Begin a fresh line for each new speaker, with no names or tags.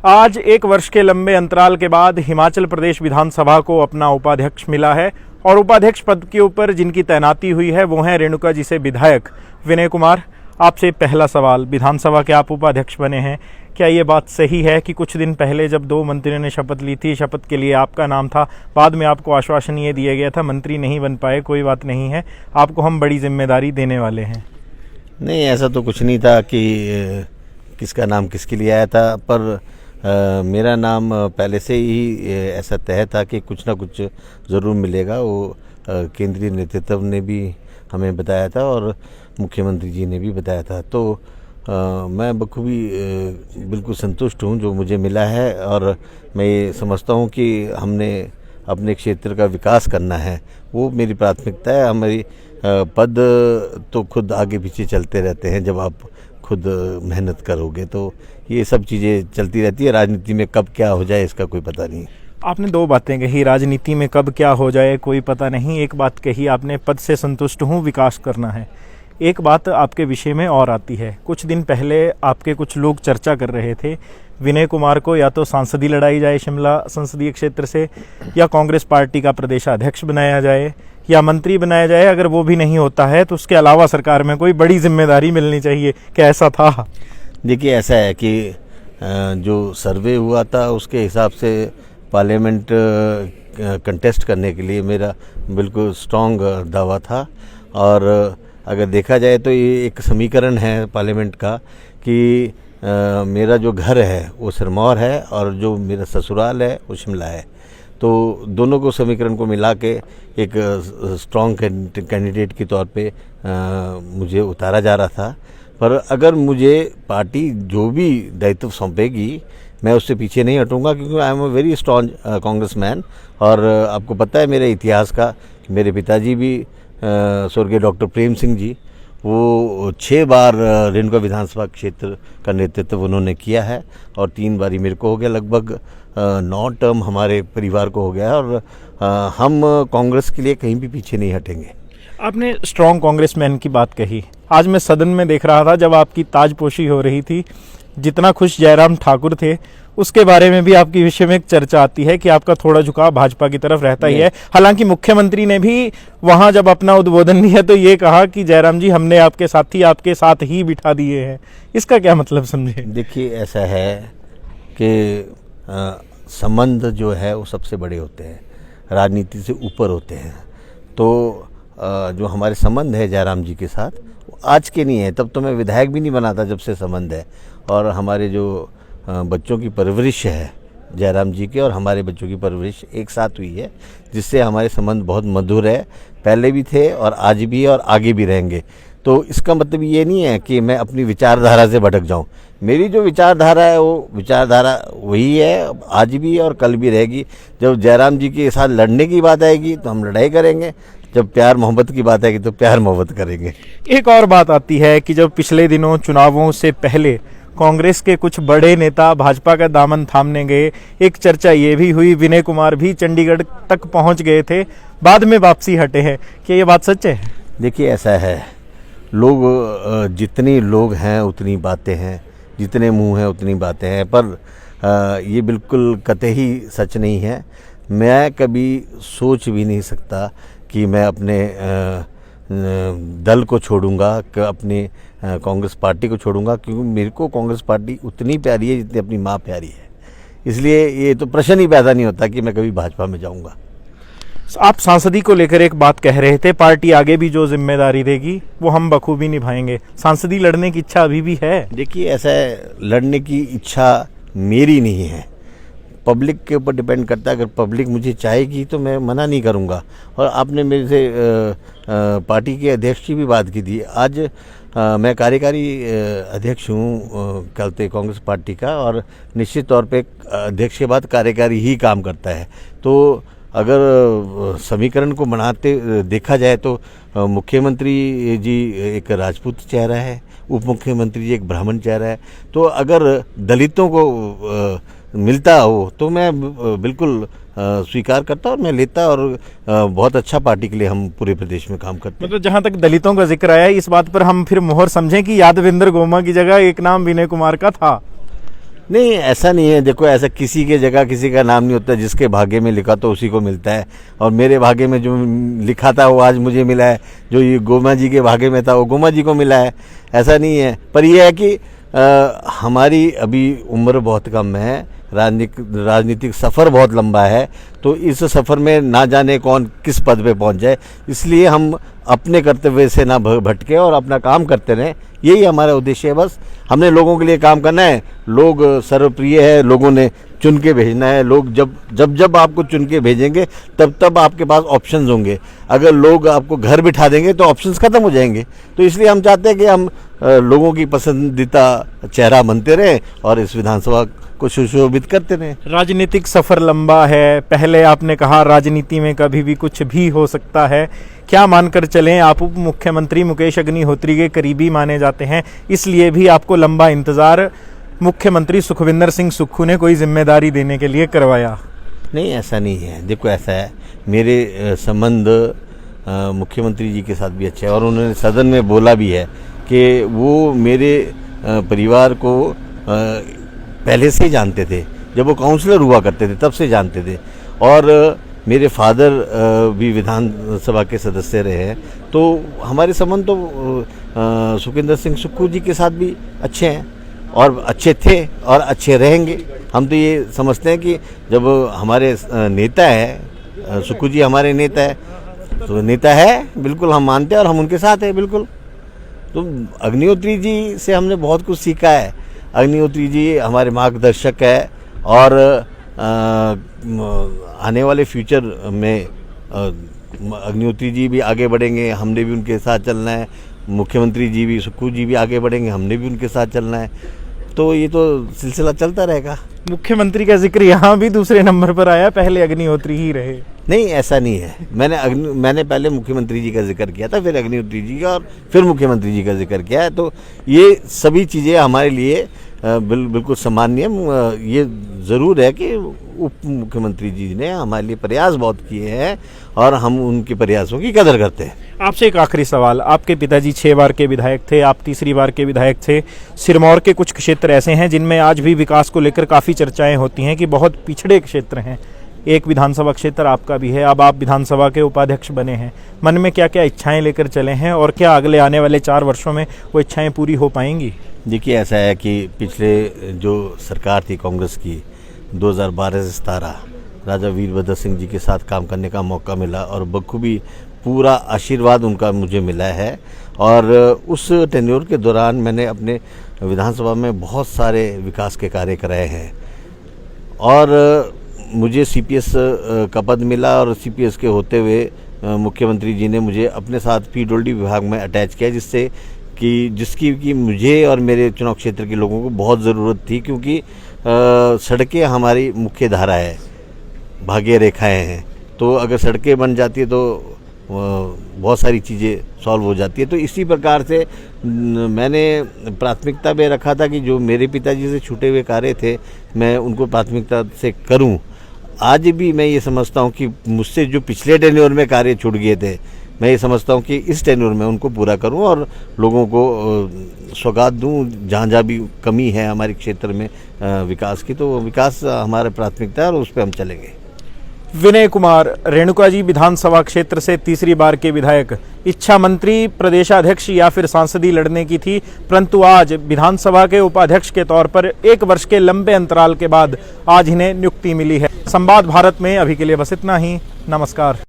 आज एक वर्ष के लंबे अंतराल के बाद हिमाचल प्रदेश विधानसभा को अपना उपाध्यक्ष मिला है और उपाध्यक्ष पद के ऊपर जिनकी तैनाती हुई है वो हैं रेणुका जी से विधायक विनय कुमार। आपसे पहला सवाल, विधानसभा के आप उपाध्यक्ष बने हैं, क्या ये बात सही है कि कुछ दिन पहले जब दो मंत्रियों ने शपथ ली थी, शपथ के लिए आपका नाम था, बाद में आपको आश्वासन ये दिया गया था मंत्री नहीं बन पाए, कोई बात नहीं है, आपको हम बड़ी जिम्मेदारी देने वाले हैं?
नहीं, ऐसा तो कुछ नहीं था कि किसका नाम किसके लिए आया था, पर मेरा नाम पहले से ही ऐसा तय था कि कुछ ना कुछ ज़रूर मिलेगा। वो केंद्रीय नेतृत्व ने भी हमें बताया था और मुख्यमंत्री जी ने भी बताया था। तो मैं बखूबी बिल्कुल संतुष्ट हूँ जो मुझे मिला है, और मैं ये समझता हूँ कि हमने अपने क्षेत्र का विकास करना है, वो मेरी प्राथमिकता है। हमारी पद तो खुद आगे पीछे चलते रहते हैं, जब आप खुद मेहनत करोगे तो ये सब चीज़ें चलती रहती है। राजनीति में कब क्या हो जाए इसका कोई पता नहीं।
आपने दो बातें कही, राजनीति में कब क्या हो जाए कोई पता नहीं। एक बात कही आपने, पद से संतुष्ट हूँ, विकास करना है। एक बात आपके विषय में और आती है, कुछ दिन पहले आपके कुछ लोग चर्चा कर रहे थे विनय कुमार को या तो सांसदी लड़ाई जाए शिमला संसदीय क्षेत्र से, या कांग्रेस पार्टी का प्रदेशाध्यक्ष बनाया जाए, या मंत्री बनाया जाए। अगर वो भी नहीं होता है तो उसके अलावा सरकार में कोई बड़ी जिम्मेदारी मिलनी चाहिए, क्या ऐसा था?
देखिए, ऐसा है कि जो सर्वे हुआ था उसके हिसाब से पार्लियामेंट कंटेस्ट करने के लिए मेरा बिल्कुल स्ट्रॉन्ग दावा था। और अगर देखा जाए तो ये एक समीकरण है पार्लियामेंट का कि मेरा जो घर है वो सिरमौर है और जो मेरा ससुराल है वो शिमला है। तो दोनों को समीकरण को मिला के एक स्ट्रॉन्ग कैंडिडेट के तौर पे मुझे उतारा जा रहा था। पर अगर मुझे पार्टी जो भी दायित्व सौंपेगी मैं उससे पीछे नहीं हटूंगा, क्योंकि I am a very strong congressman. और आपको पता है मेरे इतिहास का, मेरे पिताजी भी स्वर्गीय डॉक्टर प्रेम सिंह जी, वो 6 बार रेणुका विधानसभा क्षेत्र का नेतृत्व उन्होंने किया है और 3 बारी मेरे को हो गया। लगभग 9 टर्म हमारे परिवार को हो गया है, और हम कांग्रेस के लिए कहीं भी पीछे नहीं हटेंगे।
आपने स्ट्रॉन्ग कांग्रेसमैन की बात कही। आज मैं सदन में देख रहा था जब आपकी ताजपोशी हो रही थी, जितना खुश जयराम ठाकुर थे उसके बारे में भी आपके विषय में एक चर्चा आती है कि आपका थोड़ा झुकाव भाजपा की तरफ रहता ही है। हालांकि मुख्यमंत्री ने भी वहां जब अपना उद्बोधन दिया तो ये कहा कि जयराम जी हमने आपके साथी आपके साथ ही बिठा दिए हैं, इसका क्या मतलब समझे?
देखिए, ऐसा है कि संबंध जो है वो सबसे बड़े होते हैं, राजनीति से ऊपर होते हैं। तो जो हमारे संबंध है जयराम जी के साथ वो आज के नहीं है, तब तो मैं विधायक भी नहीं बना था जब से संबंध है। और हमारे जो बच्चों की परवरिश है जयराम जी के और हमारे बच्चों की परवरिश एक साथ हुई है, जिससे हमारे संबंध बहुत मधुर है, पहले भी थे और आज भी और आगे भी रहेंगे। तो इसका मतलब ये नहीं है कि मैं अपनी विचारधारा से भटक जाऊं। मेरी जो विचारधारा है वो विचारधारा वही है, आज भी और कल भी रहेगी। जब जयराम जी के साथ लड़ने की बात आएगी तो हम लड़ाई करेंगे, जब प्यार मोहब्बत की बात आएगी तो प्यार मोहब्बत करेंगे।
एक और बात आती है कि जब पिछले दिनों चुनावों से पहले कांग्रेस के कुछ बड़े नेता भाजपा का दामन थामने गए, एक चर्चा ये भी हुई विनय कुमार भी चंडीगढ़ तक पहुंच गए थे, बाद में वापसी हटे हैं, क्या ये बात सच है?
देखिए, ऐसा है, लोग जितने लोग हैं उतनी बातें हैं, जितने मुंह हैं उतनी बातें हैं, पर ये बिल्कुल कतई सच नहीं है। मैं कभी सोच भी नहीं सकता कि मैं अपने दल को छोड़ूंगा, अपने कांग्रेस पार्टी को छोड़ूंगा, क्योंकि मेरे को कांग्रेस पार्टी उतनी प्यारी है जितनी अपनी माँ प्यारी है। इसलिए ये तो प्रश्न ही पैदा नहीं होता कि मैं कभी भाजपा में जाऊंगा।
आप सांसदी को लेकर एक बात कह रहे थे, पार्टी आगे भी जो जिम्मेदारी देगी वो हम बखूबी निभाएंगे, सांसदी लड़ने की इच्छा अभी भी है? देखिए,
ऐसा है, लड़ने की इच्छा मेरी नहीं है, पब्लिक के ऊपर डिपेंड करता है। अगर पब्लिक मुझे चाहेगी तो मैं मना नहीं करूंगा। और आपने मेरे से पार्टी के अध्यक्ष की भी बात की थी। आज मैं कार्यकारी अध्यक्ष हूँ कहते कांग्रेस पार्टी का, और निश्चित तौर पे अध्यक्ष के बाद कार्यकारी ही काम करता है। तो अगर समीकरण को बनाते देखा जाए तो मुख्यमंत्री जी एक राजपूत चेहरा है, उप मुख्यमंत्री जी एक ब्राह्मण चेहरा है। तो अगर दलितों को मिलता हो तो मैं बिल्कुल स्वीकार करता और मैं लेता, और बहुत अच्छा पार्टी के लिए हम पूरे प्रदेश में काम करते हैं।
मतलब जहाँ तक दलितों का जिक्र आया, इस बात पर हम फिर मोहर समझें कि यादविंदर गोमा की जगह एक नाम विनय कुमार का था?
नहीं, ऐसा नहीं है। देखो, ऐसा किसी के जगह किसी का नाम नहीं होता। जिसके भाग्य में लिखा तो उसी को मिलता है, और मेरे भाग्य में जो लिखा था वो आज मुझे मिला है, जो ये गोमा जी के भाग्य में था वो गोमा जी को मिला है। ऐसा नहीं है। पर यह है कि हमारी अभी उम्र बहुत कम है, राजनीतिक सफ़र बहुत लंबा है, तो इस सफ़र में ना जाने कौन किस पद पे पहुंच जाए, इसलिए हम अपने कर्तव्य से ना भटके और अपना काम करते रहें। यही हमारा उद्देश्य है। बस हमने लोगों के लिए काम करना है। लोग सर्वप्रिय है, लोगों ने चुन के भेजना है। लोग जब आपको चुन के भेजेंगे तब आपके पास ऑप्शंस होंगे। अगर लोग आपको घर बिठा देंगे तो ऑप्शंस ख़त्म हो जाएंगे। तो इसलिए हम चाहते हैं कि हम लोगों की पसंदीदा चेहरा बनते रहें और इस विधानसभा को सुशोभित करते रहें।
राजनीतिक सफ़र लंबा है। पहले आपने कहा राजनीति में कभी भी कुछ भी हो सकता है। क्या मानकर चलें, आप उप मुख्यमंत्री मुकेश अग्निहोत्री के करीबी माने जाते हैं, इसलिए भी आपको लंबा इंतज़ार मुख्यमंत्री सुखविंदर सिंह सुक्खू ने कोई जिम्मेदारी देने के लिए करवाया?
नहीं, ऐसा नहीं है। देखो, ऐसा है, मेरे संबंध मुख्यमंत्री जी के साथ भी अच्छे हैं, और उन्होंने सदन में बोला भी है कि वो मेरे परिवार को पहले से ही जानते थे। जब वो काउंसलर हुआ करते थे तब से जानते थे, और मेरे फादर भी विधानसभा के सदस्य रहे हैं। तो हमारे संबंध तो सुखविंदर सिंह सुक्खू जी के साथ भी अच्छे हैं, और अच्छे थे और अच्छे रहेंगे। हम तो ये समझते हैं कि जब हमारे नेता है, सुक्खू जी हमारे नेता है, तो नेता है बिल्कुल हम मानते हैं और हम उनके साथ हैं बिल्कुल। तो अग्निहोत्री जी से हमने बहुत कुछ सीखा है। अग्निहोत्री जी हमारे मार्गदर्शक है, और आने वाले फ्यूचर में अग्निहोत्री जी भी आगे बढ़ेंगे, हमने भी उनके साथ चलना है। मुख्यमंत्री जी भी, सुक्खू जी भी आगे बढ़ेंगे, हमने भी उनके साथ चलना है। तो ये तो सिलसिला चलता रहेगा।
मुख्यमंत्री का जिक्र यहाँ भी दूसरे नंबर पर आया, पहले अग्निहोत्री ही रहे।
नहीं, ऐसा नहीं है। मैंने पहले मुख्यमंत्री जी का जिक्र किया था, फिर अग्निहोत्री जी का, और फिर मुख्यमंत्री जी का जिक्र किया है। तो ये सभी चीज़ें हमारे लिए बिल्कुल सामान्य। ये ज़रूर है कि उप मुख्यमंत्री जी ने हमारे लिए प्रयास बहुत किए हैं, और हम उनके प्रयासों की कदर करते हैं।
आपसे एक आखिरी सवाल। आपके पिताजी 6 बार के विधायक थे, आप तीसरी बार के विधायक थे। सिरमौर के कुछ क्षेत्र ऐसे हैं जिनमें आज भी विकास को लेकर काफ़ी चर्चाएं होती हैं कि बहुत पिछड़े क्षेत्र हैं। एक विधानसभा क्षेत्र आपका भी है, अब आप विधानसभा के उपाध्यक्ष बने हैं। मन में क्या क्या इच्छाएं लेकर चले हैं, और क्या अगले आने वाले 4 वर्षों में वो इच्छाएं पूरी हो पाएंगी?
देखिए, ऐसा है कि पिछले जो सरकार थी कांग्रेस की, 2012 से 17 राजा वीरभद्र सिंह जी के साथ काम करने का मौका मिला, और बखूबी पूरा आशीर्वाद उनका मुझे मिला है। और उस टेन्योर के दौरान मैंने अपने विधानसभा में बहुत सारे विकास के कार्य कराए हैं, और मुझे सीपीएस का पद मिला, और सीपीएस के होते हुए मुख्यमंत्री जी ने मुझे अपने साथ पीडब्ल्यूडी विभाग में अटैच किया, जिसकी मुझे और मेरे चुनाव क्षेत्र के लोगों को बहुत ज़रूरत थी, क्योंकि सड़कें हमारी मुख्य धारा है, भाग्य रेखाएं हैं। तो अगर सड़कें बन जाती है तो बहुत सारी चीज़ें सॉल्व हो जाती है। तो इसी प्रकार से मैंने प्राथमिकता में रखा था कि जो मेरे पिताजी से छूटे हुए कार्य थे मैं उनको प्राथमिकता से करूं। आज भी मैं ये समझता हूं कि मुझसे जो पिछले टेन्योर में कार्य छूट गए थे, मैं ये समझता हूं कि इस टेन्योर में उनको पूरा करूं और लोगों को सौगात दूं। जहाँ जहाँ भी कमी है हमारे क्षेत्र में विकास की, तो विकास हमारा प्राथमिकता है और उस पर हम चलेंगे।
विनय कुमार, रेणुका जी विधानसभा क्षेत्र से तीसरी बार के विधायक। इच्छा मंत्री, प्रदेशाध्यक्ष या फिर सांसदी लड़ने की थी, परंतु आज विधानसभा के उपाध्यक्ष के तौर पर 1 वर्ष के लंबे अंतराल के बाद आज इन्हें नियुक्ति मिली है। संवाद भारत में अभी के लिए बस इतना ही। नमस्कार।